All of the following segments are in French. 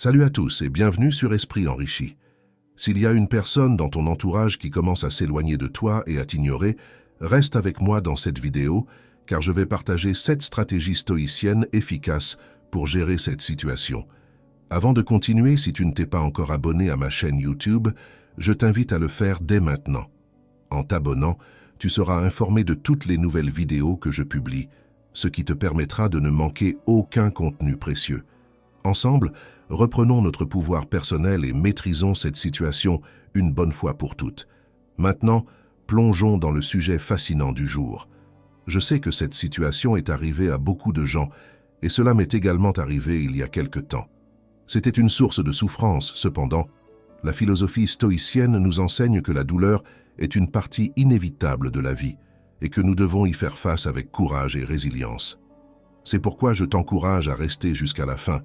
Salut à tous et bienvenue sur Esprit Enrichi. S'il y a une personne dans ton entourage qui commence à s'éloigner de toi et à t'ignorer, reste avec moi dans cette vidéo car je vais partager 7 stratégies stoïciennes efficaces pour gérer cette situation. Avant de continuer, si tu ne t'es pas encore abonné à ma chaîne YouTube, je t'invite à le faire dès maintenant. En t'abonnant, tu seras informé de toutes les nouvelles vidéos que je publie, ce qui te permettra de ne manquer aucun contenu précieux. Ensemble, reprenons notre pouvoir personnel et maîtrisons cette situation une bonne fois pour toutes. Maintenant, plongeons dans le sujet fascinant du jour. Je sais que cette situation est arrivée à beaucoup de gens, et cela m'est également arrivé il y a quelque temps. C'était une source de souffrance, cependant. La philosophie stoïcienne nous enseigne que la douleur est une partie inévitable de la vie, et que nous devons y faire face avec courage et résilience. C'est pourquoi je t'encourage à rester jusqu'à la fin,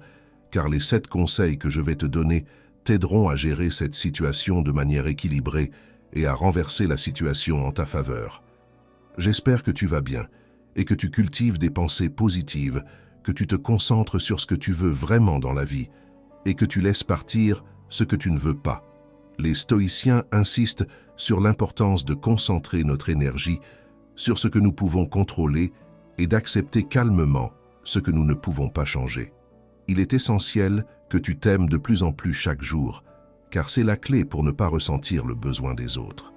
car les 7 conseils que je vais te donner t'aideront à gérer cette situation de manière équilibrée et à renverser la situation en ta faveur. J'espère que tu vas bien et que tu cultives des pensées positives, que tu te concentres sur ce que tu veux vraiment dans la vie et que tu laisses partir ce que tu ne veux pas. Les stoïciens insistent sur l'importance de concentrer notre énergie sur ce que nous pouvons contrôler et d'accepter calmement ce que nous ne pouvons pas changer. Il est essentiel que tu t'aimes de plus en plus chaque jour, car c'est la clé pour ne pas ressentir le besoin des autres.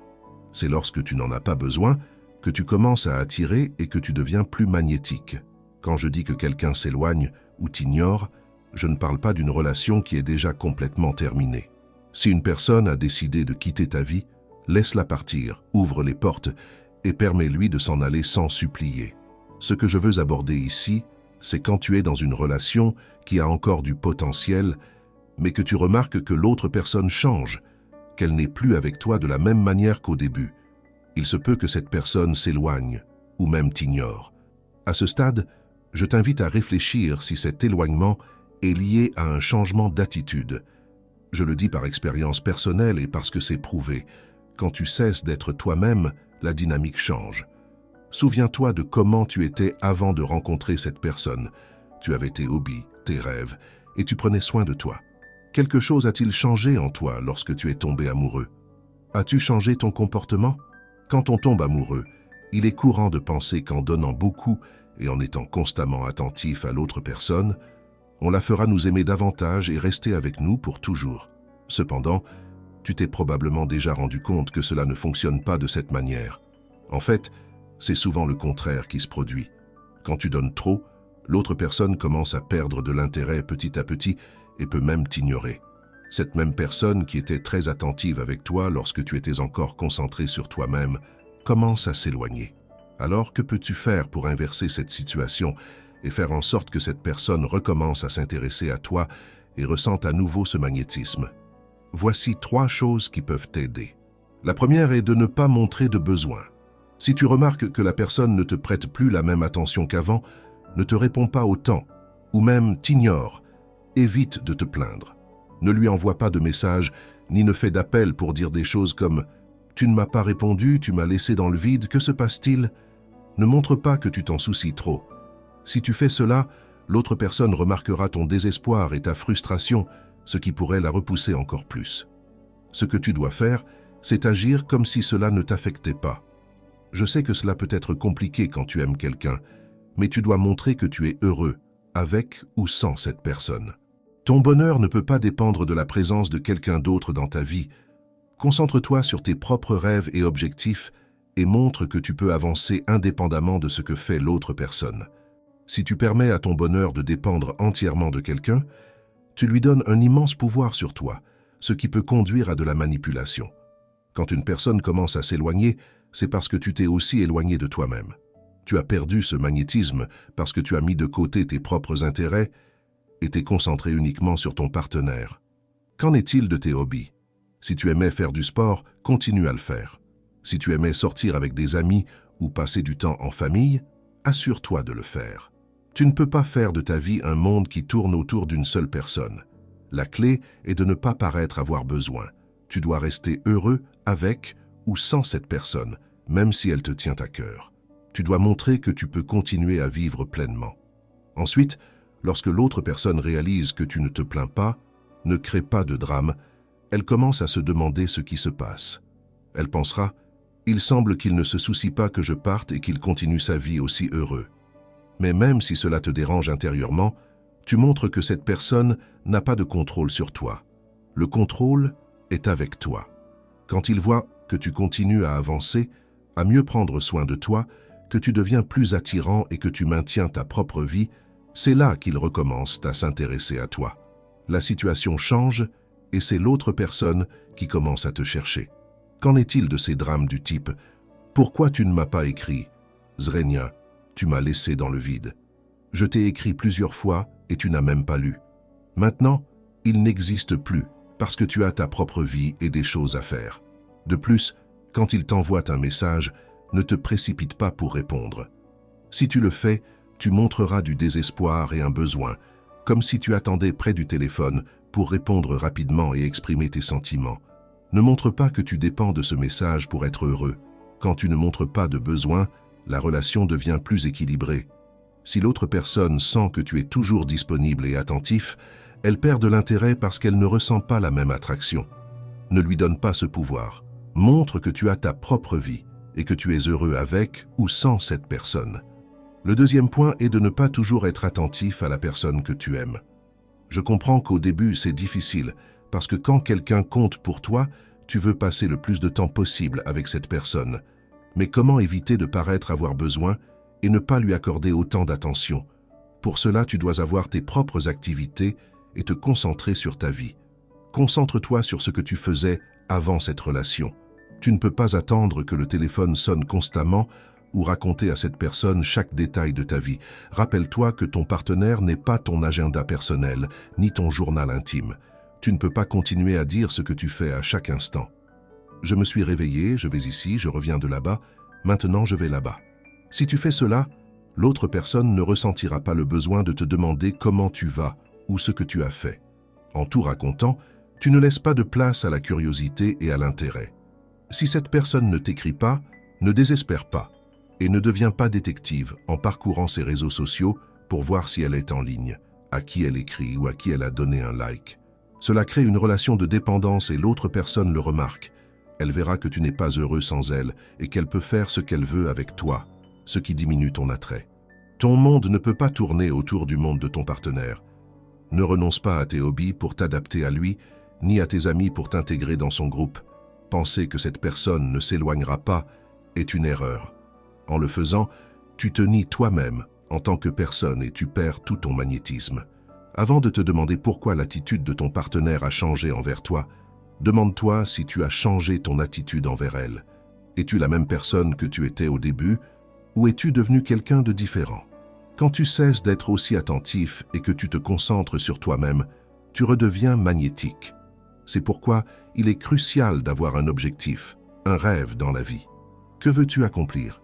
C'est lorsque tu n'en as pas besoin que tu commences à attirer et que tu deviens plus magnétique. Quand je dis que quelqu'un s'éloigne ou t'ignore, je ne parle pas d'une relation qui est déjà complètement terminée. Si une personne a décidé de quitter ta vie, laisse-la partir, ouvre les portes et permets-lui de s'en aller sans supplier. Ce que je veux aborder ici, c'est quand tu es dans une relation qui a encore du potentiel, mais que tu remarques que l'autre personne change, qu'elle n'est plus avec toi de la même manière qu'au début. Il se peut que cette personne s'éloigne ou même t'ignore. À ce stade, je t'invite à réfléchir si cet éloignement est lié à un changement d'attitude. Je le dis par expérience personnelle et parce que c'est prouvé. Quand tu cesses d'être toi-même, la dynamique change. Souviens-toi de comment tu étais avant de rencontrer cette personne. Tu avais tes hobbies, tes rêves, et tu prenais soin de toi. Quelque chose a-t-il changé en toi lorsque tu es tombé amoureux? As-tu changé ton comportement? Quand on tombe amoureux, il est courant de penser qu'en donnant beaucoup et en étant constamment attentif à l'autre personne, on la fera nous aimer davantage et rester avec nous pour toujours. Cependant, tu t'es probablement déjà rendu compte que cela ne fonctionne pas de cette manière. En fait, c'est souvent le contraire qui se produit. Quand tu donnes trop, l'autre personne commence à perdre de l'intérêt petit à petit et peut même t'ignorer. Cette même personne qui était très attentive avec toi lorsque tu étais encore concentré sur toi-même commence à s'éloigner. Alors que peux-tu faire pour inverser cette situation et faire en sorte que cette personne recommence à s'intéresser à toi et ressente à nouveau ce magnétisme? Voici 3 choses qui peuvent t'aider. La première est de ne pas montrer de besoin. Si tu remarques que la personne ne te prête plus la même attention qu'avant, ne te répond pas autant, ou même t'ignore, évite de te plaindre. Ne lui envoie pas de message, ni ne fais d'appel pour dire des choses comme « Tu ne m'as pas répondu, tu m'as laissé dans le vide, que se passe-t-il » Ne montre pas que tu t'en soucies trop. Si tu fais cela, l'autre personne remarquera ton désespoir et ta frustration, ce qui pourrait la repousser encore plus. Ce que tu dois faire, c'est agir comme si cela ne t'affectait pas. Je sais que cela peut être compliqué quand tu aimes quelqu'un, mais tu dois montrer que tu es heureux, avec ou sans cette personne. Ton bonheur ne peut pas dépendre de la présence de quelqu'un d'autre dans ta vie. Concentre-toi sur tes propres rêves et objectifs et montre que tu peux avancer indépendamment de ce que fait l'autre personne. Si tu permets à ton bonheur de dépendre entièrement de quelqu'un, tu lui donnes un immense pouvoir sur toi, ce qui peut conduire à de la manipulation. Quand une personne commence à s'éloigner, c'est parce que tu t'es aussi éloigné de toi-même. Tu as perdu ce magnétisme parce que tu as mis de côté tes propres intérêts et t'es concentré uniquement sur ton partenaire. Qu'en est-il de tes hobbies? Si tu aimais faire du sport, continue à le faire. Si tu aimais sortir avec des amis ou passer du temps en famille, assure-toi de le faire. Tu ne peux pas faire de ta vie un monde qui tourne autour d'une seule personne. La clé est de ne pas paraître avoir besoin. Tu dois rester heureux avec ou sans cette personne, même si elle te tient à cœur. Tu dois montrer que tu peux continuer à vivre pleinement. Ensuite, lorsque l'autre personne réalise que tu ne te plains pas, ne crée pas de drame, elle commence à se demander ce qui se passe. Elle pensera « Il semble qu'il ne se soucie pas que je parte et qu'il continue sa vie aussi heureux. » Mais même si cela te dérange intérieurement, tu montres que cette personne n'a pas de contrôle sur toi. Le contrôle est avec toi. Quand il voit que tu continues à avancer, à mieux prendre soin de toi, que tu deviens plus attirant et que tu maintiens ta propre vie, c'est là qu'il recommence à s'intéresser à toi. La situation change et c'est l'autre personne qui commence à te chercher. Qu'en est-il de ces drames du type « Pourquoi tu ne m'as pas écrit ? Zrenia, tu m'as laissé dans le vide. Je t'ai écrit plusieurs fois et tu n'as même pas lu. Maintenant, il n'existe plus parce que tu as ta propre vie et des choses à faire. De plus, quand il t'envoie un message, ne te précipite pas pour répondre. Si tu le fais, tu montreras du désespoir et un besoin, comme si tu attendais près du téléphone pour répondre rapidement et exprimer tes sentiments. Ne montre pas que tu dépends de ce message pour être heureux. Quand tu ne montres pas de besoin, la relation devient plus équilibrée. Si l'autre personne sent que tu es toujours disponible et attentif, elle perd de l'intérêt parce qu'elle ne ressent pas la même attraction. Ne lui donne pas ce pouvoir. Montre que tu as ta propre vie et que tu es heureux avec ou sans cette personne. Le deuxième point est de ne pas toujours être attentif à la personne que tu aimes. Je comprends qu'au début c'est difficile, parce que quand quelqu'un compte pour toi, tu veux passer le plus de temps possible avec cette personne. Mais comment éviter de paraître avoir besoin et ne pas lui accorder autant d'attention? Pour cela, tu dois avoir tes propres activités et te concentrer sur ta vie. Concentre-toi sur ce que tu faisais avant cette relation. Tu ne peux pas attendre que le téléphone sonne constamment ou raconter à cette personne chaque détail de ta vie. Rappelle-toi que ton partenaire n'est pas ton agenda personnel, ni ton journal intime. Tu ne peux pas continuer à dire ce que tu fais à chaque instant. Je me suis réveillé, je vais ici, je reviens de là-bas, maintenant je vais là-bas. Si tu fais cela, l'autre personne ne ressentira pas le besoin de te demander comment tu vas ou ce que tu as fait. En tout racontant, tu ne laisses pas de place à la curiosité et à l'intérêt. Si cette personne ne t'écrit pas, ne désespère pas et ne deviens pas détective en parcourant ses réseaux sociaux pour voir si elle est en ligne, à qui elle écrit ou à qui elle a donné un like. Cela crée une relation de dépendance et l'autre personne le remarque. Elle verra que tu n'es pas heureux sans elle et qu'elle peut faire ce qu'elle veut avec toi, ce qui diminue ton attrait. Ton monde ne peut pas tourner autour du monde de ton partenaire. Ne renonce pas à tes hobbies pour t'adapter à lui, ni à tes amis pour t'intégrer dans son groupe. Penser que cette personne ne s'éloignera pas est une erreur. En le faisant, tu te nies toi-même en tant que personne et tu perds tout ton magnétisme. Avant de te demander pourquoi l'attitude de ton partenaire a changé envers toi, demande-toi si tu as changé ton attitude envers elle. Es-tu la même personne que tu étais au début ou es-tu devenu quelqu'un de différent? Quand tu cesses d'être aussi attentif et que tu te concentres sur toi-même, tu redeviens magnétique. C'est pourquoi il est crucial d'avoir un objectif, un rêve dans la vie. Que veux-tu accomplir?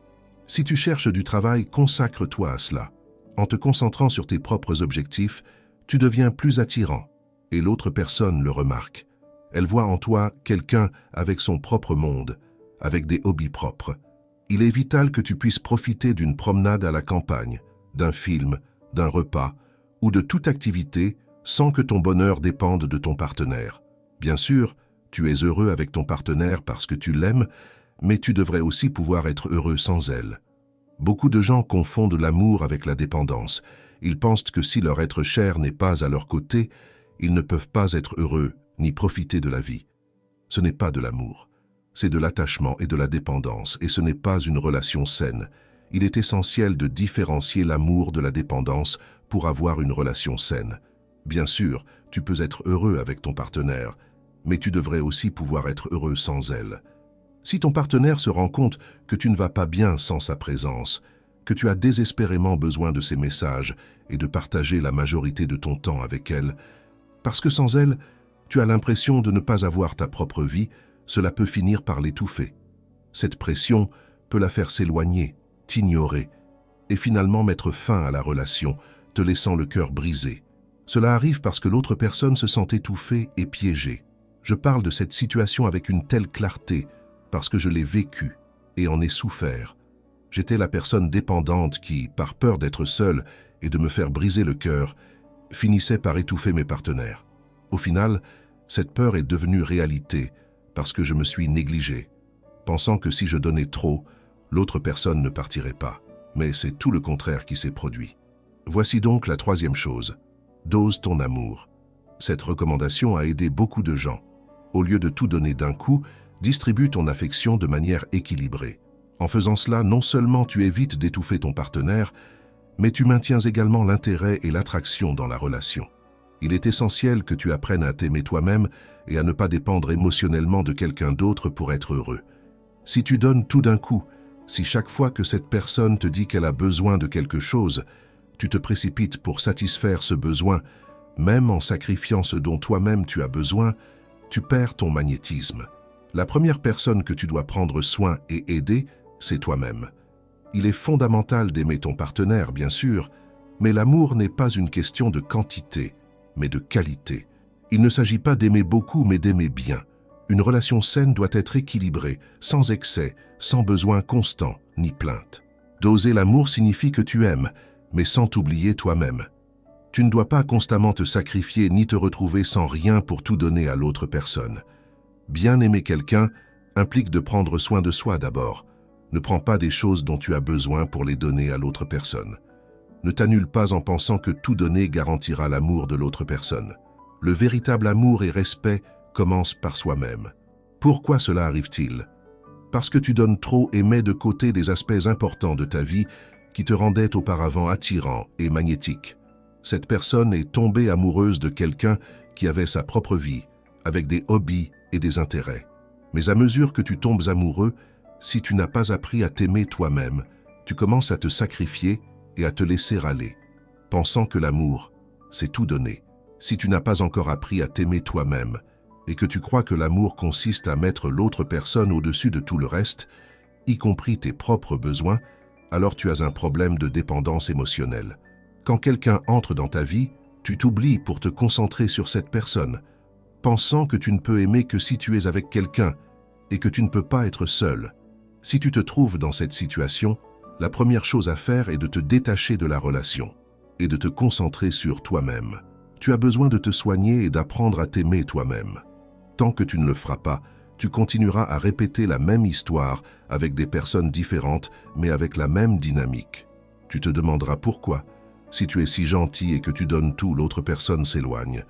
Si tu cherches du travail, consacre-toi à cela. En te concentrant sur tes propres objectifs, tu deviens plus attirant et l'autre personne le remarque. Elle voit en toi quelqu'un avec son propre monde, avec des hobbies propres. Il est vital que tu puisses profiter d'une promenade à la campagne, d'un film, d'un repas ou de toute activité sans que ton bonheur dépende de ton partenaire. Bien sûr, tu es heureux avec ton partenaire parce que tu l'aimes, mais tu devrais aussi pouvoir être heureux sans elle. Beaucoup de gens confondent l'amour avec la dépendance. Ils pensent que si leur être cher n'est pas à leur côté, ils ne peuvent pas être heureux ni profiter de la vie. Ce n'est pas de l'amour. C'est de l'attachement et de la dépendance, et ce n'est pas une relation saine. Il est essentiel de différencier l'amour de la dépendance pour avoir une relation saine. Bien sûr, tu peux être heureux avec ton partenaire, mais tu devrais aussi pouvoir être heureux sans elle. Si ton partenaire se rend compte que tu ne vas pas bien sans sa présence, que tu as désespérément besoin de ses messages et de partager la majorité de ton temps avec elle, parce que sans elle, tu as l'impression de ne pas avoir ta propre vie, cela peut finir par l'étouffer. Cette pression peut la faire s'éloigner, t'ignorer et finalement mettre fin à la relation, te laissant le cœur brisé. Cela arrive parce que l'autre personne se sent étouffée et piégée. Je parle de cette situation avec une telle clarté parce que je l'ai vécue et en ai souffert. J'étais la personne dépendante qui, par peur d'être seule et de me faire briser le cœur, finissait par étouffer mes partenaires. Au final, cette peur est devenue réalité parce que je me suis négligé, pensant que si je donnais trop, l'autre personne ne partirait pas. Mais c'est tout le contraire qui s'est produit. Voici donc la troisième chose. Dose ton amour. Cette recommandation a aidé beaucoup de gens. Au lieu de tout donner d'un coup, distribue ton affection de manière équilibrée. En faisant cela, non seulement tu évites d'étouffer ton partenaire, mais tu maintiens également l'intérêt et l'attraction dans la relation. Il est essentiel que tu apprennes à t'aimer toi-même et à ne pas dépendre émotionnellement de quelqu'un d'autre pour être heureux. Si tu donnes tout d'un coup, si chaque fois que cette personne te dit qu'elle a besoin de quelque chose, tu te précipites pour satisfaire ce besoin, même en sacrifiant ce dont toi-même tu as besoin, tu perds ton magnétisme. La première personne que tu dois prendre soin et aider, c'est toi-même. Il est fondamental d'aimer ton partenaire, bien sûr, mais l'amour n'est pas une question de quantité, mais de qualité. Il ne s'agit pas d'aimer beaucoup, mais d'aimer bien. Une relation saine doit être équilibrée, sans excès, sans besoin constant, ni plainte. Doser l'amour signifie que tu aimes, mais sans t'oublier toi-même. Tu ne dois pas constamment te sacrifier ni te retrouver sans rien pour tout donner à l'autre personne. Bien aimer quelqu'un implique de prendre soin de soi d'abord. Ne prends pas des choses dont tu as besoin pour les donner à l'autre personne. Ne t'annule pas en pensant que tout donner garantira l'amour de l'autre personne. Le véritable amour et respect commencent par soi-même. Pourquoi cela arrive-t-il? Parce que tu donnes trop et mets de côté des aspects importants de ta vie qui te rendaient auparavant attirant et magnétique. Cette personne est tombée amoureuse de quelqu'un qui avait sa propre vie, avec des hobbies et des intérêts. Mais à mesure que tu tombes amoureux, si tu n'as pas appris à t'aimer toi-même, tu commences à te sacrifier et à te laisser aller, pensant que l'amour, c'est tout donner. Si tu n'as pas encore appris à t'aimer toi-même et que tu crois que l'amour consiste à mettre l'autre personne au-dessus de tout le reste, y compris tes propres besoins, alors tu as un problème de dépendance émotionnelle. Quand quelqu'un entre dans ta vie, tu t'oublies pour te concentrer sur cette personne, pensant que tu ne peux aimer que si tu es avec quelqu'un et que tu ne peux pas être seul. Si tu te trouves dans cette situation, la première chose à faire est de te détacher de la relation et de te concentrer sur toi-même. Tu as besoin de te soigner et d'apprendre à t'aimer toi-même. Tant que tu ne le feras pas, tu continueras à répéter la même histoire avec des personnes différentes, mais avec la même dynamique. Tu te demanderas pourquoi. Si tu es si gentil et que tu donnes tout, l'autre personne s'éloigne.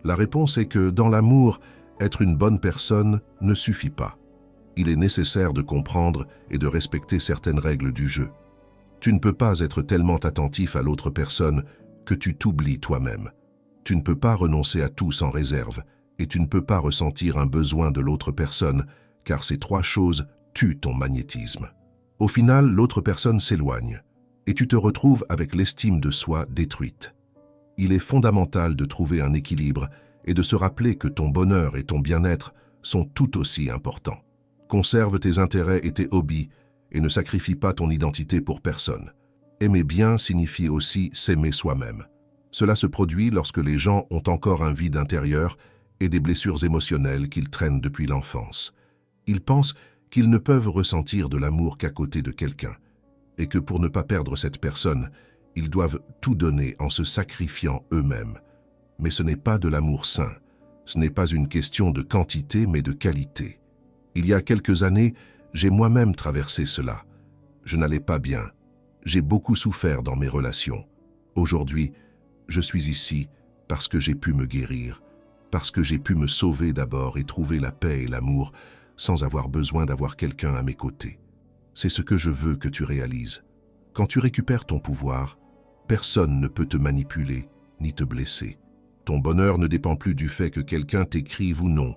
La réponse est que dans l'amour, être une bonne personne ne suffit pas. Il est nécessaire de comprendre et de respecter certaines règles du jeu. Tu ne peux pas être tellement attentif à l'autre personne que tu t'oublies toi-même. Tu ne peux pas renoncer à tout sans réserve et tu ne peux pas ressentir un besoin de l'autre personne car ces trois choses tuent ton magnétisme. Au final, l'autre personne s'éloigne et tu te retrouves avec l'estime de soi détruite. Il est fondamental de trouver un équilibre et de se rappeler que ton bonheur et ton bien-être sont tout aussi importants. Conserve tes intérêts et tes hobbies et ne sacrifie pas ton identité pour personne. Aimer bien signifie aussi s'aimer soi-même. Cela se produit lorsque les gens ont encore un vide intérieur et des blessures émotionnelles qu'ils traînent depuis l'enfance. Ils pensent qu'ils ne peuvent ressentir de l'amour qu'à côté de quelqu'un et que pour ne pas perdre cette personne, ils doivent tout donner en se sacrifiant eux-mêmes. Mais ce n'est pas de l'amour sain. Ce n'est pas une question de quantité mais de qualité. Il y a quelques années, j'ai moi-même traversé cela. Je n'allais pas bien. J'ai beaucoup souffert dans mes relations. Aujourd'hui, je suis ici parce que j'ai pu me guérir, parce que j'ai pu me sauver d'abord et trouver la paix et l'amour sans avoir besoin d'avoir quelqu'un à mes côtés. C'est ce que je veux que tu réalises. Quand tu récupères ton pouvoir, personne ne peut te manipuler ni te blesser. Ton bonheur ne dépend plus du fait que quelqu'un t'écrive ou non.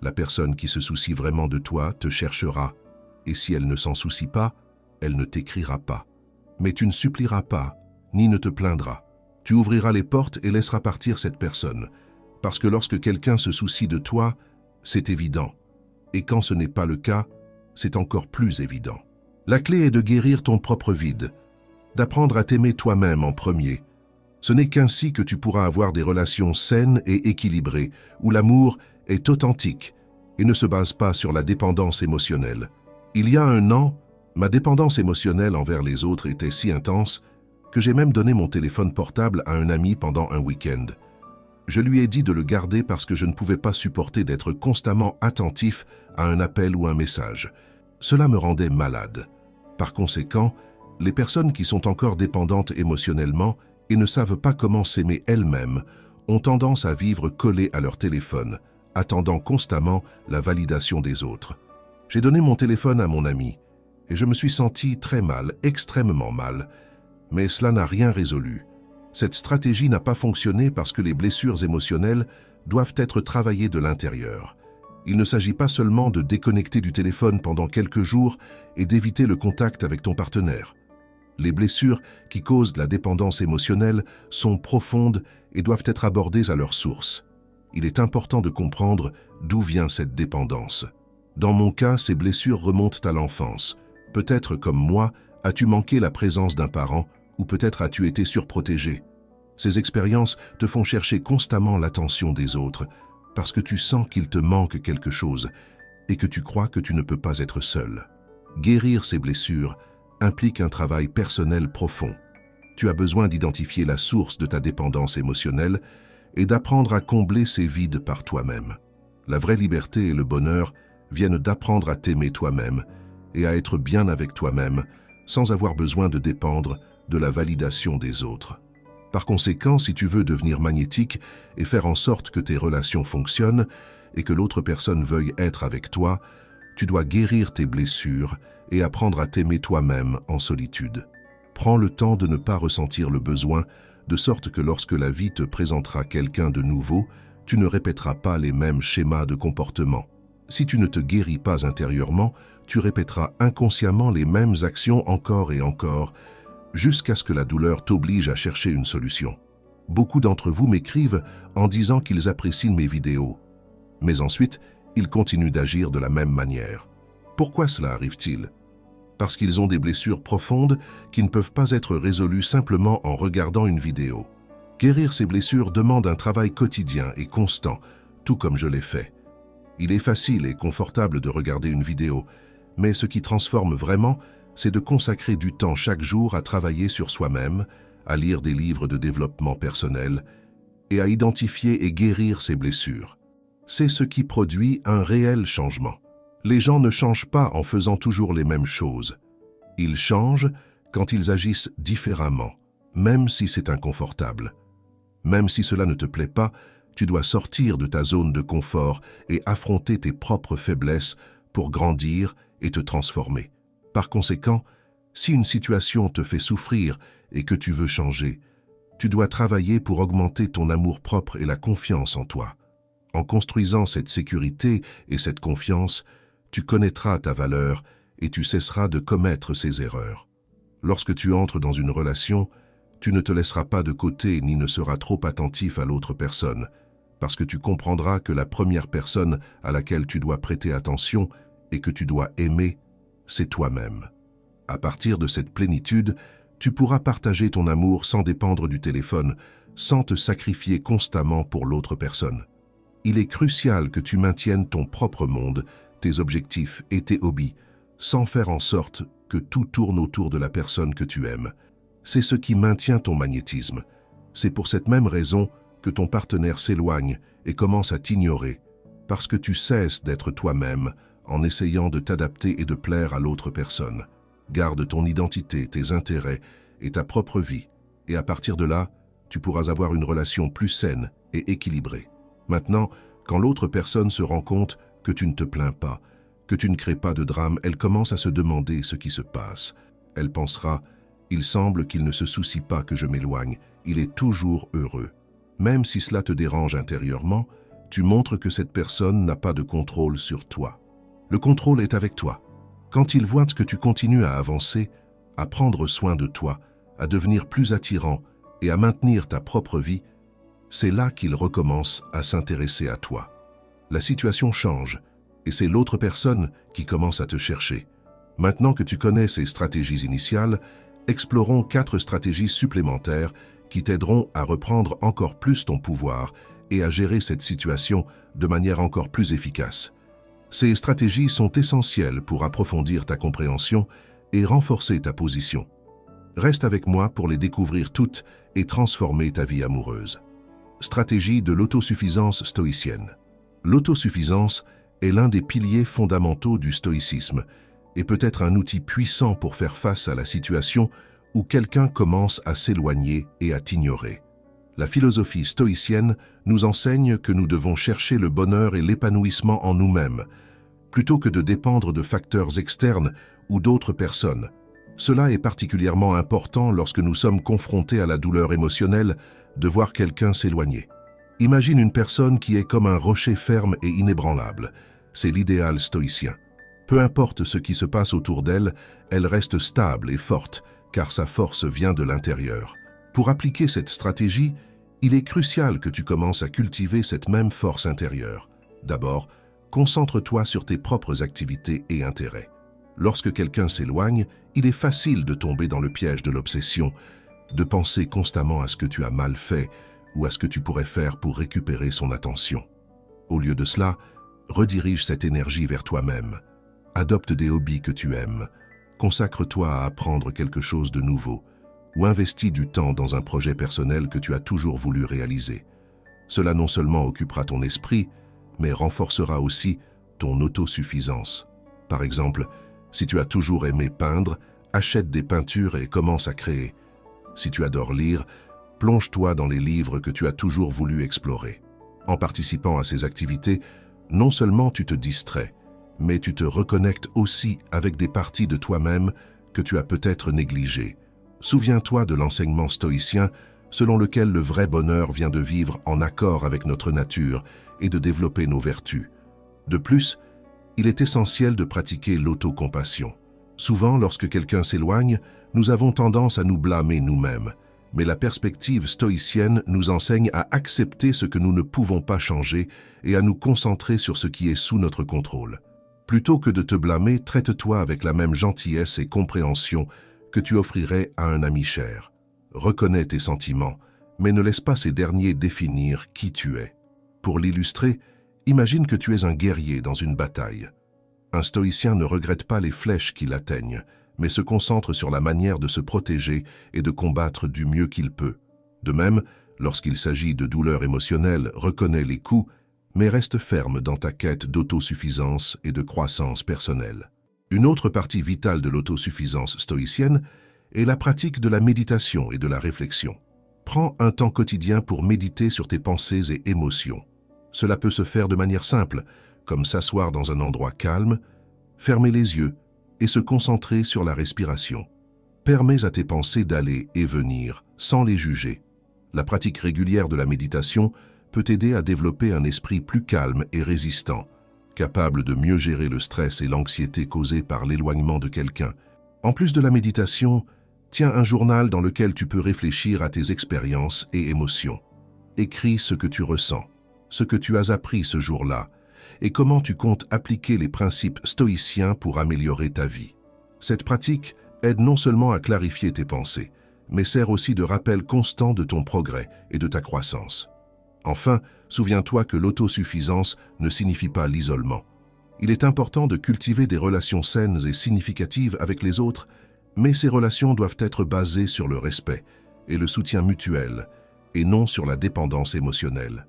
La personne qui se soucie vraiment de toi te cherchera, et si elle ne s'en soucie pas, elle ne t'écrira pas. Mais tu ne supplieras pas, ni ne te plaindras. Tu ouvriras les portes et laisseras partir cette personne, parce que lorsque quelqu'un se soucie de toi, c'est évident. Et quand ce n'est pas le cas, c'est encore plus évident. La clé est de guérir ton propre vide, d'apprendre à t'aimer toi-même en premier. Ce n'est qu'ainsi que tu pourras avoir des relations saines et équilibrées, où l'amour est authentique et ne se base pas sur la dépendance émotionnelle. Il y a un an, ma dépendance émotionnelle envers les autres était si intense que j'ai même donné mon téléphone portable à un ami pendant un week-end. Je lui ai dit de le garder parce que je ne pouvais pas supporter d'être constamment attentif à un appel ou un message. Cela me rendait malade. Par conséquent, les personnes qui sont encore dépendantes émotionnellement et ne savent pas comment s'aimer elles-mêmes ont tendance à vivre collées à leur téléphone, attendant constamment la validation des autres. J'ai donné mon téléphone à mon ami et je me suis senti très mal, extrêmement mal, mais cela n'a rien résolu. Cette stratégie n'a pas fonctionné parce que les blessures émotionnelles doivent être travaillées de l'intérieur. Il ne s'agit pas seulement de déconnecter du téléphone pendant quelques jours et d'éviter le contact avec ton partenaire. Les blessures qui causent la dépendance émotionnelle sont profondes et doivent être abordées à leur source. Il est important de comprendre d'où vient cette dépendance. Dans mon cas, ces blessures remontent à l'enfance. Peut-être comme moi, as-tu manqué la présence d'un parent ou peut-être as-tu été surprotégé. Ces expériences te font chercher constamment l'attention des autres parce que tu sens qu'il te manque quelque chose et que tu crois que tu ne peux pas être seul. Guérir ces blessures implique un travail personnel profond. Tu as besoin d'identifier la source de ta dépendance émotionnelle et d'apprendre à combler ces vides par toi-même. La vraie liberté et le bonheur viennent d'apprendre à t'aimer toi-même et à être bien avec toi-même sans avoir besoin de dépendre de la validation des autres. Par conséquent, si tu veux devenir magnétique et faire en sorte que tes relations fonctionnent et que l'autre personne veuille être avec toi, tu dois guérir tes blessures et apprendre à t'aimer toi-même en solitude. Prends le temps de ne pas ressentir le besoin, de sorte que lorsque la vie te présentera quelqu'un de nouveau, tu ne répéteras pas les mêmes schémas de comportement. Si tu ne te guéris pas intérieurement, tu répéteras inconsciemment les mêmes actions encore et encore, jusqu'à ce que la douleur t'oblige à chercher une solution. Beaucoup d'entre vous m'écrivent en disant qu'ils apprécient mes vidéos, mais ensuite, ils continuent d'agir de la même manière. Pourquoi cela arrive-t-il? Parce qu'ils ont des blessures profondes qui ne peuvent pas être résolues simplement en regardant une vidéo. Guérir ces blessures demande un travail quotidien et constant, tout comme je l'ai fait. Il est facile et confortable de regarder une vidéo, mais ce qui transforme vraiment, c'est de consacrer du temps chaque jour à travailler sur soi-même, à lire des livres de développement personnel et à identifier et guérir ses blessures. C'est ce qui produit un réel changement. Les gens ne changent pas en faisant toujours les mêmes choses. Ils changent quand ils agissent différemment, même si c'est inconfortable. Même si cela ne te plaît pas, tu dois sortir de ta zone de confort et affronter tes propres faiblesses pour grandir et te transformer. Par conséquent, si une situation te fait souffrir et que tu veux changer, tu dois travailler pour augmenter ton amour-propre et la confiance en toi. En construisant cette sécurité et cette confiance, tu connaîtras ta valeur et tu cesseras de commettre ces erreurs. Lorsque tu entres dans une relation, tu ne te laisseras pas de côté ni ne seras trop attentif à l'autre personne, parce que tu comprendras que la première personne à laquelle tu dois prêter attention et que tu dois aimer, c'est toi-même. À partir de cette plénitude, tu pourras partager ton amour sans dépendre du téléphone, sans te sacrifier constamment pour l'autre personne. Il est crucial que tu maintiennes ton propre monde, tes objectifs et tes hobbies, sans faire en sorte que tout tourne autour de la personne que tu aimes. C'est ce qui maintient ton magnétisme. C'est pour cette même raison que ton partenaire s'éloigne et commence à t'ignorer, parce que tu cesses d'être toi-même en essayant de t'adapter et de plaire à l'autre personne. Garde ton identité, tes intérêts et ta propre vie, et à partir de là, tu pourras avoir une relation plus saine et équilibrée. Maintenant, quand l'autre personne se rend compte que tu ne te plains pas, que tu ne crées pas de drame, elle commence à se demander ce qui se passe. Elle pensera « Il semble qu'il ne se soucie pas que je m'éloigne, il est toujours heureux ». Même si cela te dérange intérieurement, tu montres que cette personne n'a pas de contrôle sur toi. Le contrôle est avec toi. Quand il voit que tu continues à avancer, à prendre soin de toi, à devenir plus attirant et à maintenir ta propre vie, c'est là qu'il recommence à s'intéresser à toi. La situation change et c'est l'autre personne qui commence à te chercher. Maintenant que tu connais ces stratégies initiales, explorons 4 stratégies supplémentaires qui t'aideront à reprendre encore plus ton pouvoir et à gérer cette situation de manière encore plus efficace. Ces stratégies sont essentielles pour approfondir ta compréhension et renforcer ta position. Reste avec moi pour les découvrir toutes et transformer ta vie amoureuse. Stratégie de l'autosuffisance stoïcienne. L'autosuffisance est l'un des piliers fondamentaux du stoïcisme et peut être un outil puissant pour faire face à la situation où quelqu'un commence à s'éloigner et à t'ignorer. La philosophie stoïcienne nous enseigne que nous devons chercher le bonheur et l'épanouissement en nous-mêmes, plutôt que de dépendre de facteurs externes ou d'autres personnes. Cela est particulièrement important lorsque nous sommes confrontés à la douleur émotionnelle de voir quelqu'un s'éloigner. Imagine une personne qui est comme un rocher ferme et inébranlable. C'est l'idéal stoïcien. Peu importe ce qui se passe autour d'elle, elle reste stable et forte, car sa force vient de l'intérieur. Pour appliquer cette stratégie, il est crucial que tu commences à cultiver cette même force intérieure. D'abord, concentre-toi sur tes propres activités et intérêts. Lorsque quelqu'un s'éloigne, il est facile de tomber dans le piège de l'obsession, de penser constamment à ce que tu as mal fait ou à ce que tu pourrais faire pour récupérer son attention. Au lieu de cela, redirige cette énergie vers toi-même. Adopte des hobbies que tu aimes. Consacre-toi à apprendre quelque chose de nouveau ou investis du temps dans un projet personnel que tu as toujours voulu réaliser. Cela non seulement occupera ton esprit, mais renforcera aussi ton autosuffisance. Par exemple, si tu as toujours aimé peindre, achète des peintures et commence à créer. Si tu adores lire, plonge-toi dans les livres que tu as toujours voulu explorer. En participant à ces activités, non seulement tu te distrais, mais tu te reconnectes aussi avec des parties de toi-même que tu as peut-être négligées. Souviens-toi de l'enseignement stoïcien selon lequel le vrai bonheur vient de vivre en accord avec notre nature et de développer nos vertus. De plus, il est essentiel de pratiquer l'autocompassion. Souvent, lorsque quelqu'un s'éloigne, nous avons tendance à nous blâmer nous-mêmes, mais la perspective stoïcienne nous enseigne à accepter ce que nous ne pouvons pas changer et à nous concentrer sur ce qui est sous notre contrôle. Plutôt que de te blâmer, traite-toi avec la même gentillesse et compréhension que tu offrirais à un ami cher. Reconnais tes sentiments, mais ne laisse pas ces derniers définir qui tu es. Pour l'illustrer, imagine que tu es un guerrier dans une bataille. Un stoïcien ne regrette pas les flèches qui l'atteignent, mais se concentre sur la manière de se protéger et de combattre du mieux qu'il peut. De même, lorsqu'il s'agit de douleurs émotionnelles, reconnais les coups, mais reste ferme dans ta quête d'autosuffisance et de croissance personnelle. Une autre partie vitale de l'autosuffisance stoïcienne est la pratique de la méditation et de la réflexion. Prends un temps quotidien pour méditer sur tes pensées et émotions. Cela peut se faire de manière simple, comme s'asseoir dans un endroit calme, fermer les yeux et se concentrer sur la respiration. Permets à tes pensées d'aller et venir sans les juger. La pratique régulière de la méditation peut t'aider à développer un esprit plus calme et résistant, capable de mieux gérer le stress et l'anxiété causés par l'éloignement de quelqu'un. En plus de la méditation, tiens un journal dans lequel tu peux réfléchir à tes expériences et émotions. Écris ce que tu ressens, ce que tu as appris ce jour-là, et comment tu comptes appliquer les principes stoïciens pour améliorer ta vie. Cette pratique aide non seulement à clarifier tes pensées, mais sert aussi de rappel constant de ton progrès et de ta croissance. Enfin, souviens-toi que l'autosuffisance ne signifie pas l'isolement. Il est important de cultiver des relations saines et significatives avec les autres, mais ces relations doivent être basées sur le respect et le soutien mutuel, et non sur la dépendance émotionnelle.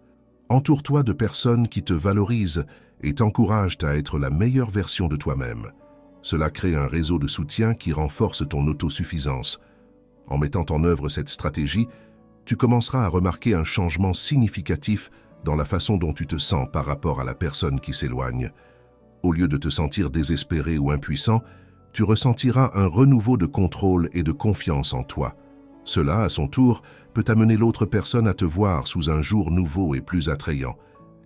Entoure-toi de personnes qui te valorisent et t'encouragent à être la meilleure version de toi-même. Cela crée un réseau de soutien qui renforce ton autosuffisance. En mettant en œuvre cette stratégie, tu commenceras à remarquer un changement significatif dans la façon dont tu te sens par rapport à la personne qui s'éloigne. Au lieu de te sentir désespéré ou impuissant, tu ressentiras un renouveau de contrôle et de confiance en toi. Cela, à son tour, peut amener l'autre personne à te voir sous un jour nouveau et plus attrayant,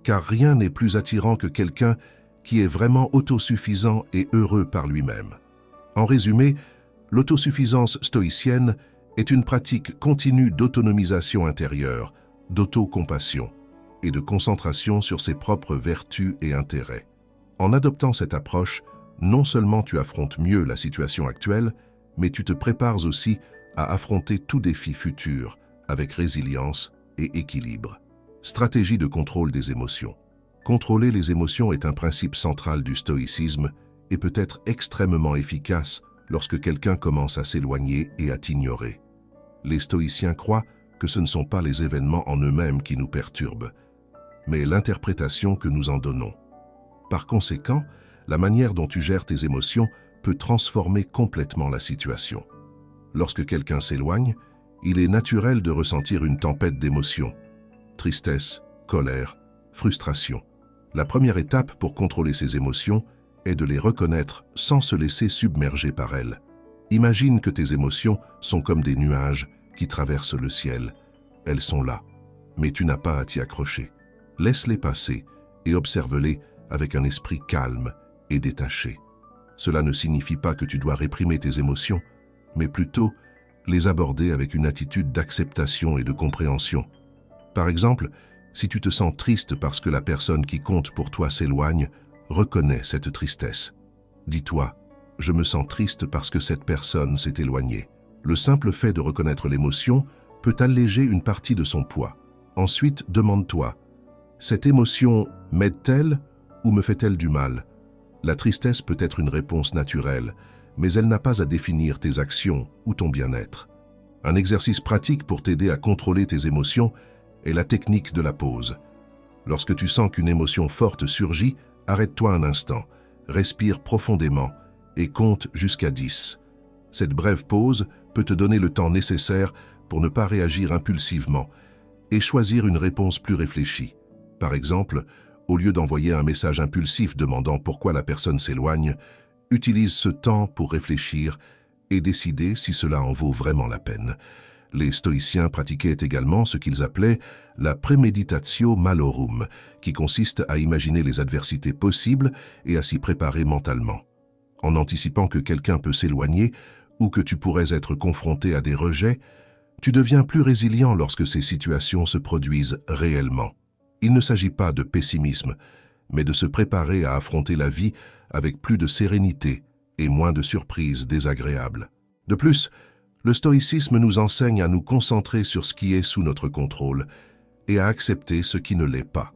car rien n'est plus attirant que quelqu'un qui est vraiment autosuffisant et heureux par lui-même. En résumé, l'autosuffisance stoïcienne est une pratique continue d'autonomisation intérieure, d'autocompassion et de concentration sur ses propres vertus et intérêts. En adoptant cette approche, non seulement tu affrontes mieux la situation actuelle, mais tu te prépares aussi à affronter tout défi futur avec résilience et équilibre. Stratégie de contrôle des émotions. Contrôler les émotions est un principe central du stoïcisme et peut être extrêmement efficace lorsque quelqu'un commence à s'éloigner et à t'ignorer. Les stoïciens croient que ce ne sont pas les événements en eux-mêmes qui nous perturbent, mais l'interprétation que nous en donnons. Par conséquent, la manière dont tu gères tes émotions peut transformer complètement la situation. Lorsque quelqu'un s'éloigne, il est naturel de ressentir une tempête d'émotions. Tristesse, colère, frustration. La première étape pour contrôler ces émotions est de les reconnaître sans se laisser submerger par elles. Imagine que tes émotions sont comme des nuages qui traversent le ciel. Elles sont là, mais tu n'as pas à t'y accrocher. Laisse-les passer et observe-les avec un esprit calme et détaché. Cela ne signifie pas que tu dois réprimer tes émotions, mais plutôt les aborder avec une attitude d'acceptation et de compréhension. Par exemple, si tu te sens triste parce que la personne qui compte pour toi s'éloigne, reconnais cette tristesse. Dis-toi, je me sens triste parce que cette personne s'est éloignée. Le simple fait de reconnaître l'émotion peut alléger une partie de son poids. Ensuite, demande-toi, cette émotion m'aide-t-elle ou me fait-elle du mal? La tristesse peut être une réponse naturelle, mais elle n'a pas à définir tes actions ou ton bien-être. Un exercice pratique pour t'aider à contrôler tes émotions est la technique de la pause. Lorsque tu sens qu'une émotion forte surgit, arrête-toi un instant, respire profondément et compte jusqu'à 10. Cette brève pause peut te donner le temps nécessaire pour ne pas réagir impulsivement et choisir une réponse plus réfléchie. Par exemple, au lieu d'envoyer un message impulsif demandant pourquoi la personne s'éloigne, utilise ce temps pour réfléchir et décider si cela en vaut vraiment la peine. Les stoïciens pratiquaient également ce qu'ils appelaient la premeditatio malorum, qui consiste à imaginer les adversités possibles et à s'y préparer mentalement. En anticipant que quelqu'un peut s'éloigner ou que tu pourrais être confronté à des rejets, tu deviens plus résilient lorsque ces situations se produisent réellement. Il ne s'agit pas de pessimisme, mais de se préparer à affronter la vie avec plus de sérénité et moins de surprises désagréables. De plus, le stoïcisme nous enseigne à nous concentrer sur ce qui est sous notre contrôle et à accepter ce qui ne l'est pas.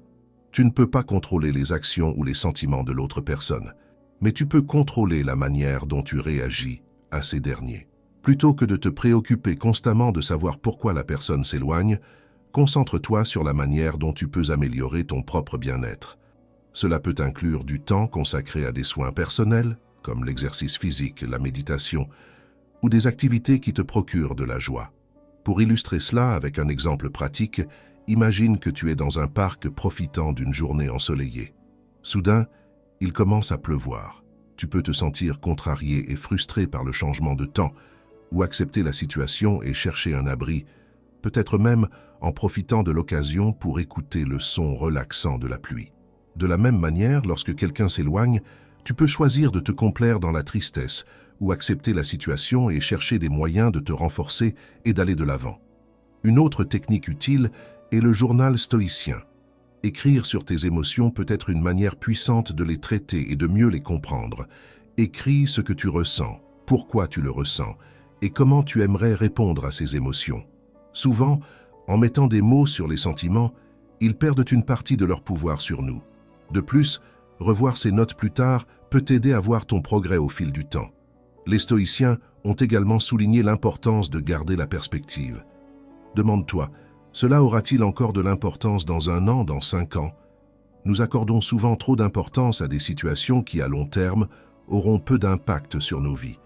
Tu ne peux pas contrôler les actions ou les sentiments de l'autre personne, mais tu peux contrôler la manière dont tu réagis à ces derniers. Plutôt que de te préoccuper constamment de savoir pourquoi la personne s'éloigne, concentre-toi sur la manière dont tu peux améliorer ton propre bien-être. Cela peut inclure du temps consacré à des soins personnels, comme l'exercice physique, la méditation, ou des activités qui te procurent de la joie. Pour illustrer cela avec un exemple pratique, imagine que tu es dans un parc profitant d'une journée ensoleillée. Soudain, il commence à pleuvoir. Tu peux te sentir contrarié et frustré par le changement de temps, ou accepter la situation et chercher un abri, peut-être même en profitant de l'occasion pour écouter le son relaxant de la pluie. De la même manière, lorsque quelqu'un s'éloigne, tu peux choisir de te complaire dans la tristesse ou accepter la situation et chercher des moyens de te renforcer et d'aller de l'avant. Une autre technique utile est le journal stoïcien. Écrire sur tes émotions peut être une manière puissante de les traiter et de mieux les comprendre. Écris ce que tu ressens, pourquoi tu le ressens et comment tu aimerais répondre à ces émotions. Souvent, en mettant des mots sur les sentiments, ils perdent une partie de leur pouvoir sur nous. De plus, revoir ces notes plus tard peut t'aider à voir ton progrès au fil du temps. Les stoïciens ont également souligné l'importance de garder la perspective. Demande-toi, cela aura-t-il encore de l'importance dans 1 an, dans 5 ans? Nous accordons souvent trop d'importance à des situations qui, à long terme, auront peu d'impact sur nos vies.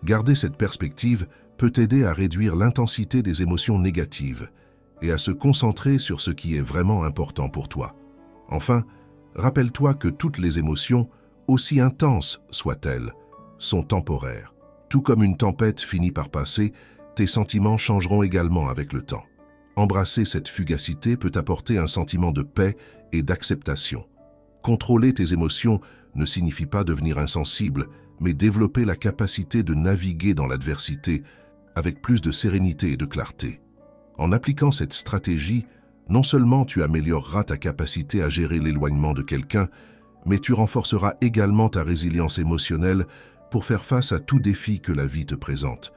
Garder cette perspective peut t'aider à réduire l'intensité des émotions négatives et à se concentrer sur ce qui est vraiment important pour toi. Enfin, rappelle-toi que toutes les émotions, aussi intenses soient-elles, sont temporaires. Tout comme une tempête finit par passer, tes sentiments changeront également avec le temps. Embrasser cette fugacité peut apporter un sentiment de paix et d'acceptation. Contrôler tes émotions ne signifie pas devenir insensible, mais développer la capacité de naviguer dans l'adversité avec plus de sérénité et de clarté. En appliquant cette stratégie, non seulement tu amélioreras ta capacité à gérer l'éloignement de quelqu'un, mais tu renforceras également ta résilience émotionnelle pour faire face à tout défi que la vie te présente.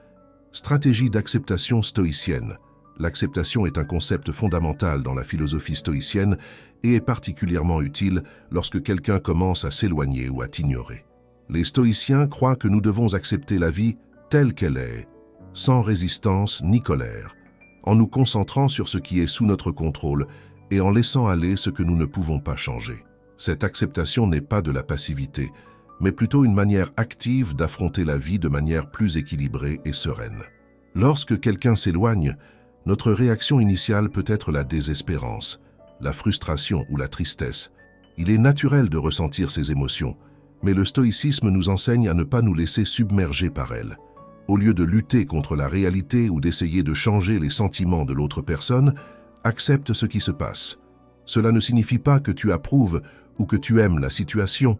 Stratégie d'acceptation stoïcienne. L'acceptation est un concept fondamental dans la philosophie stoïcienne et est particulièrement utile lorsque quelqu'un commence à s'éloigner ou à t'ignorer. Les stoïciens croient que nous devons accepter la vie telle qu'elle est, sans résistance ni colère, en nous concentrant sur ce qui est sous notre contrôle et en laissant aller ce que nous ne pouvons pas changer. Cette acceptation n'est pas de la passivité, mais plutôt une manière active d'affronter la vie de manière plus équilibrée et sereine. Lorsque quelqu'un s'éloigne, notre réaction initiale peut être la désespérance, la frustration ou la tristesse. Il est naturel de ressentir ces émotions, mais le stoïcisme nous enseigne à ne pas nous laisser submerger par elles. Au lieu de lutter contre la réalité ou d'essayer de changer les sentiments de l'autre personne, accepte ce qui se passe. Cela ne signifie pas que tu approuves ou que tu aimes la situation,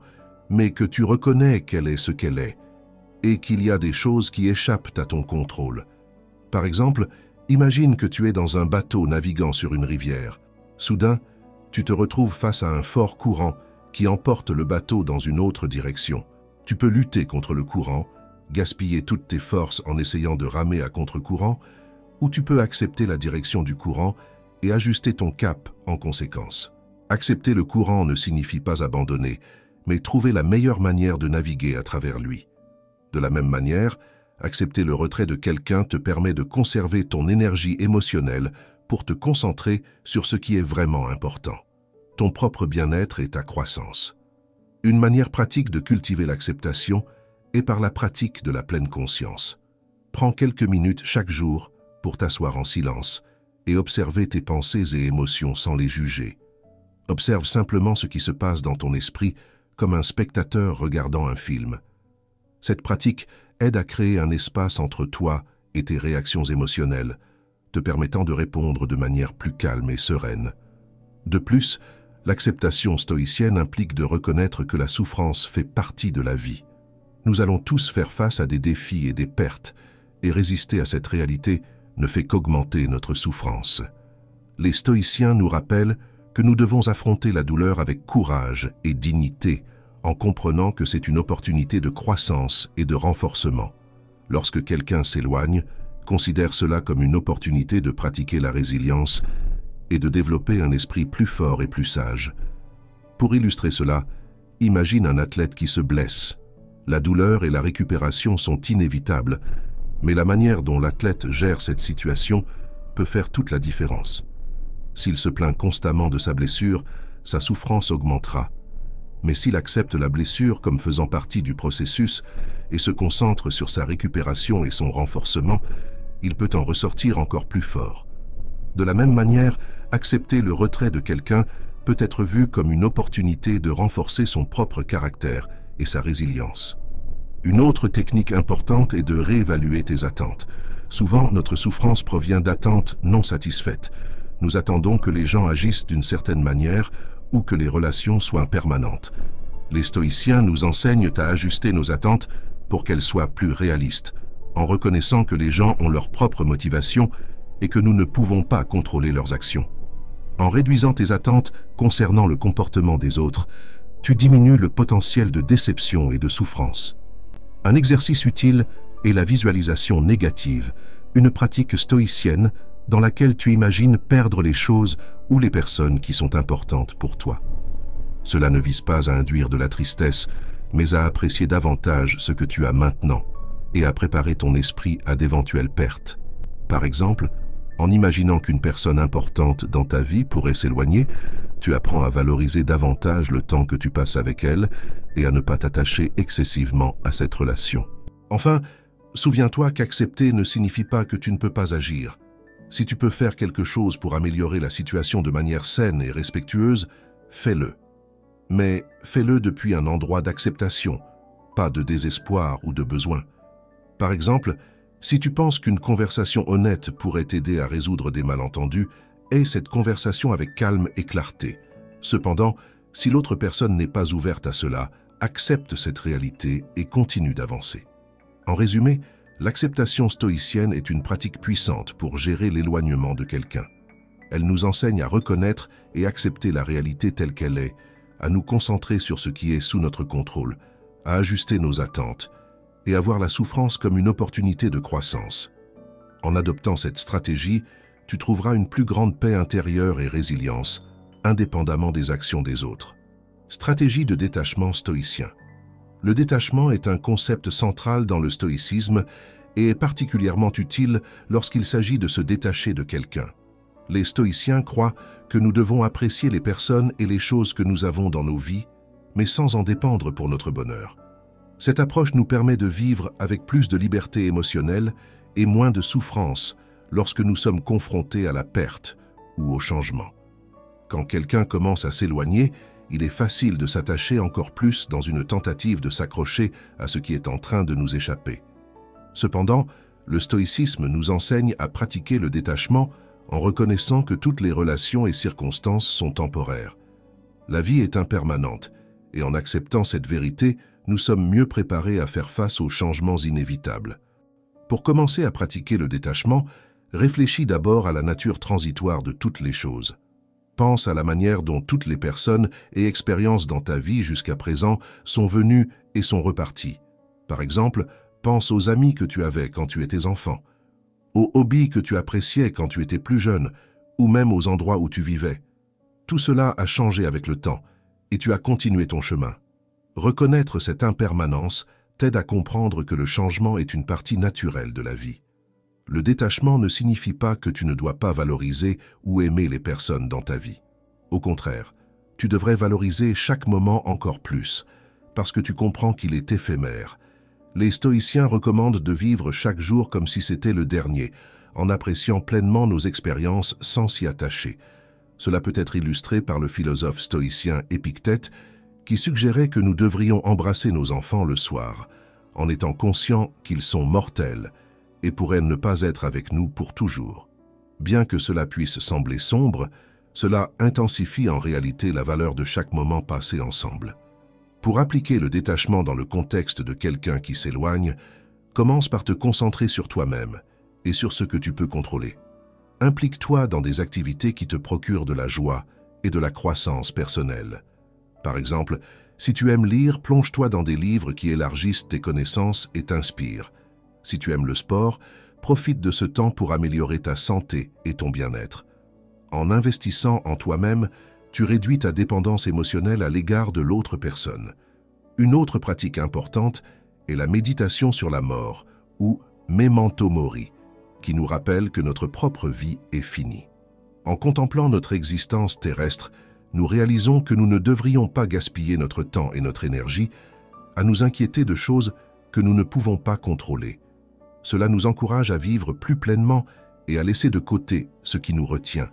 mais que tu reconnais qu'elle est ce qu'elle est, et qu'il y a des choses qui échappent à ton contrôle. Par exemple, imagine que tu es dans un bateau naviguant sur une rivière. Soudain, tu te retrouves face à un fort courant qui emporte le bateau dans une autre direction. Tu peux lutter contre le courant, gaspiller toutes tes forces en essayant de ramer à contre-courant, ou tu peux accepter la direction du courant et ajuster ton cap en conséquence. Accepter le courant ne signifie pas abandonner, mais trouver la meilleure manière de naviguer à travers lui. De la même manière, accepter le retrait de quelqu'un te permet de conserver ton énergie émotionnelle pour te concentrer sur ce qui est vraiment important, ton propre bien-être et ta croissance. Une manière pratique de cultiver l'acceptation est par la pratique de la pleine conscience. Prends quelques minutes chaque jour pour t'asseoir en silence et observer tes pensées et émotions sans les juger. Observe simplement ce qui se passe dans ton esprit comme un spectateur regardant un film. Cette pratique aide à créer un espace entre toi et tes réactions émotionnelles, te permettant de répondre de manière plus calme et sereine. De plus, l'acceptation stoïcienne implique de reconnaître que la souffrance fait partie de la vie. Nous allons tous faire face à des défis et des pertes, et résister à cette réalité ne fait qu'augmenter notre souffrance. Les stoïciens nous rappellent que nous devons affronter la douleur avec courage et dignité, en comprenant que c'est une opportunité de croissance et de renforcement. Lorsque quelqu'un s'éloigne, considère cela comme une opportunité de pratiquer la résilience et de développer un esprit plus fort et plus sage. Pour illustrer cela, imagine un athlète qui se blesse. La douleur et la récupération sont inévitables, mais la manière dont l'athlète gère cette situation peut faire toute la différence. S'il se plaint constamment de sa blessure, sa souffrance augmentera. Mais s'il accepte la blessure comme faisant partie du processus et se concentre sur sa récupération et son renforcement, il peut en ressortir encore plus fort. De la même manière, accepter le retrait de quelqu'un peut être vu comme une opportunité de renforcer son propre caractère et sa résilience. Une autre technique importante est de réévaluer tes attentes. Souvent, notre souffrance provient d'attentes non satisfaites. Nous attendons que les gens agissent d'une certaine manière ou que les relations soient permanentes. Les stoïciens nous enseignent à ajuster nos attentes pour qu'elles soient plus réalistes, en reconnaissant que les gens ont leur propre motivation et que nous ne pouvons pas contrôler leurs actions. En réduisant tes attentes concernant le comportement des autres, tu diminues le potentiel de déception et de souffrance. Un exercice utile est la visualisation négative, une pratique stoïcienne dans laquelle tu imagines perdre les choses ou les personnes qui sont importantes pour toi. Cela ne vise pas à induire de la tristesse, mais à apprécier davantage ce que tu as maintenant et à préparer ton esprit à d'éventuelles pertes. Par exemple, en imaginant qu'une personne importante dans ta vie pourrait s'éloigner, tu apprends à valoriser davantage le temps que tu passes avec elle et à ne pas t'attacher excessivement à cette relation. Enfin, souviens-toi qu'accepter ne signifie pas que tu ne peux pas agir. Si tu peux faire quelque chose pour améliorer la situation de manière saine et respectueuse, fais-le. Mais fais-le depuis un endroit d'acceptation, pas de désespoir ou de besoin. Par exemple, si tu penses qu'une conversation honnête pourrait t'aider à résoudre des malentendus, aie cette conversation avec calme et clarté. Cependant, si l'autre personne n'est pas ouverte à cela, accepte cette réalité et continue d'avancer. En résumé, l'acceptation stoïcienne est une pratique puissante pour gérer l'éloignement de quelqu'un. Elle nous enseigne à reconnaître et accepter la réalité telle qu'elle est, à nous concentrer sur ce qui est sous notre contrôle, à ajuster nos attentes et à voir la souffrance comme une opportunité de croissance. En adoptant cette stratégie, tu trouveras une plus grande paix intérieure et résilience, indépendamment des actions des autres. Stratégie de détachement stoïcien. Le détachement est un concept central dans le stoïcisme et est particulièrement utile lorsqu'il s'agit de se détacher de quelqu'un. Les stoïciens croient que nous devons apprécier les personnes et les choses que nous avons dans nos vies, mais sans en dépendre pour notre bonheur. Cette approche nous permet de vivre avec plus de liberté émotionnelle et moins de souffrance lorsque nous sommes confrontés à la perte ou au changement. Quand quelqu'un commence à s'éloigner, il est facile de s'attacher encore plus dans une tentative de s'accrocher à ce qui est en train de nous échapper. Cependant, le stoïcisme nous enseigne à pratiquer le détachement en reconnaissant que toutes les relations et circonstances sont temporaires. La vie est impermanente, et en acceptant cette vérité, nous sommes mieux préparés à faire face aux changements inévitables. Pour commencer à pratiquer le détachement, réfléchis d'abord à la nature transitoire de toutes les choses. Pense à la manière dont toutes les personnes et expériences dans ta vie jusqu'à présent sont venues et sont reparties. Par exemple, pense aux amis que tu avais quand tu étais enfant, aux hobbies que tu appréciais quand tu étais plus jeune, ou même aux endroits où tu vivais. Tout cela a changé avec le temps, et tu as continué ton chemin. Reconnaître cette impermanence t'aide à comprendre que le changement est une partie naturelle de la vie. Le détachement ne signifie pas que tu ne dois pas valoriser ou aimer les personnes dans ta vie. Au contraire, tu devrais valoriser chaque moment encore plus, parce que tu comprends qu'il est éphémère. Les stoïciens recommandent de vivre chaque jour comme si c'était le dernier, en appréciant pleinement nos expériences sans s'y attacher. Cela peut être illustré par le philosophe stoïcien Épictète, qui suggérait que nous devrions embrasser nos enfants le soir, en étant conscients qu'ils sont mortels et pourraient ne pas être avec nous pour toujours. Bien que cela puisse sembler sombre, cela intensifie en réalité la valeur de chaque moment passé ensemble. Pour appliquer le détachement dans le contexte de quelqu'un qui s'éloigne, commence par te concentrer sur toi-même et sur ce que tu peux contrôler. Implique-toi dans des activités qui te procurent de la joie et de la croissance personnelle. Par exemple, si tu aimes lire, plonge-toi dans des livres qui élargissent tes connaissances et t'inspirent. Si tu aimes le sport, profite de ce temps pour améliorer ta santé et ton bien-être. En investissant en toi-même, tu réduis ta dépendance émotionnelle à l'égard de l'autre personne. Une autre pratique importante est la méditation sur la mort, ou memento mori, qui nous rappelle que notre propre vie est finie. En contemplant notre existence terrestre, nous réalisons que nous ne devrions pas gaspiller notre temps et notre énergie à nous inquiéter de choses que nous ne pouvons pas contrôler. Cela nous encourage à vivre plus pleinement et à laisser de côté ce qui nous retient.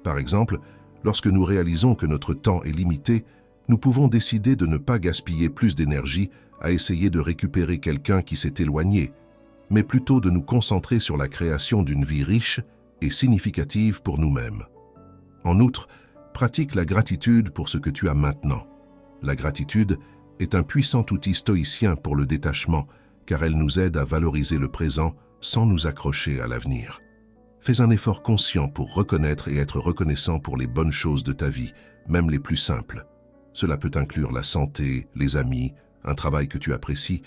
Par exemple, lorsque nous réalisons que notre temps est limité, nous pouvons décider de ne pas gaspiller plus d'énergie à essayer de récupérer quelqu'un qui s'est éloigné, mais plutôt de nous concentrer sur la création d'une vie riche et significative pour nous-mêmes. En outre, pratique la gratitude pour ce que tu as maintenant. La gratitude est un puissant outil stoïcien pour le détachement, car elle nous aide à valoriser le présent sans nous accrocher à l'avenir. Fais un effort conscient pour reconnaître et être reconnaissant pour les bonnes choses de ta vie, même les plus simples. Cela peut inclure la santé, les amis, un travail que tu apprécies,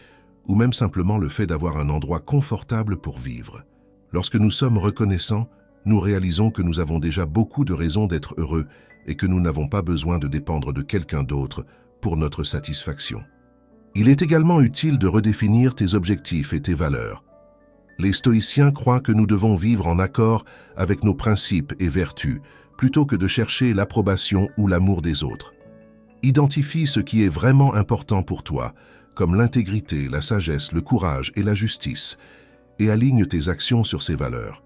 ou même simplement le fait d'avoir un endroit confortable pour vivre. Lorsque nous sommes reconnaissants, nous réalisons que nous avons déjà beaucoup de raisons d'être heureux et que nous n'avons pas besoin de dépendre de quelqu'un d'autre pour notre satisfaction. Il est également utile de redéfinir tes objectifs et tes valeurs. Les stoïciens croient que nous devons vivre en accord avec nos principes et vertus, plutôt que de chercher l'approbation ou l'amour des autres. Identifie ce qui est vraiment important pour toi, comme l'intégrité, la sagesse, le courage et la justice, et aligne tes actions sur ces valeurs.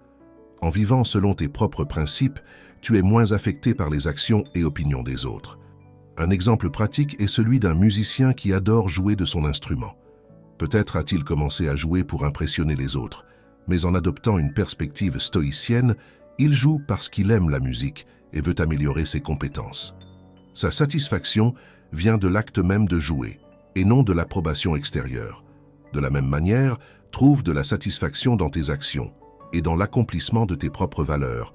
En vivant selon tes propres principes, tu es moins affecté par les actions et opinions des autres. Un exemple pratique est celui d'un musicien qui adore jouer de son instrument. Peut-être a-t-il commencé à jouer pour impressionner les autres, mais en adoptant une perspective stoïcienne, il joue parce qu'il aime la musique et veut améliorer ses compétences. Sa satisfaction vient de l'acte même de jouer, et non de l'approbation extérieure. De la même manière, trouve de la satisfaction dans tes actions et dans l'accomplissement de tes propres valeurs,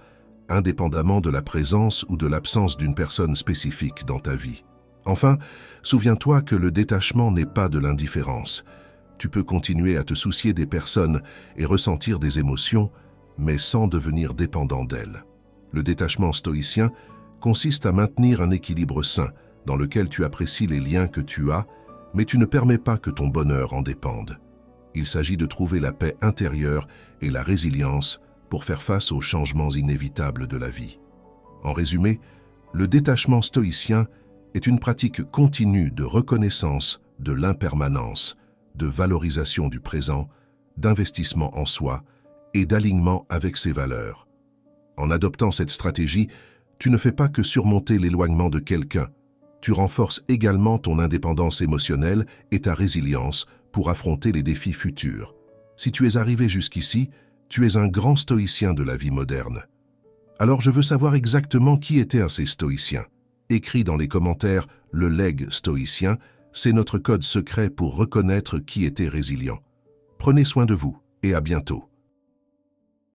indépendamment de la présence ou de l'absence d'une personne spécifique dans ta vie. Enfin, souviens-toi que le détachement n'est pas de l'indifférence. Tu peux continuer à te soucier des personnes et ressentir des émotions, mais sans devenir dépendant d'elles. Le détachement stoïcien consiste à maintenir un équilibre sain dans lequel tu apprécies les liens que tu as, mais tu ne permets pas que ton bonheur en dépende. Il s'agit de trouver la paix intérieure et la résilience pour faire face aux changements inévitables de la vie. En résumé, le détachement stoïcien est une pratique continue de reconnaissance de l'impermanence, de valorisation du présent, d'investissement en soi et d'alignement avec ses valeurs. En adoptant cette stratégie, tu ne fais pas que surmonter l'éloignement de quelqu'un, tu renforces également ton indépendance émotionnelle et ta résilience pour affronter les défis futurs. Si tu es arrivé jusqu'ici, tu es un grand stoïcien de la vie moderne. Alors je veux savoir exactement qui étaient ces stoïciens. Écris dans les commentaires le legs stoïcien, c'est notre code secret pour reconnaître qui était résilient. Prenez soin de vous et à bientôt.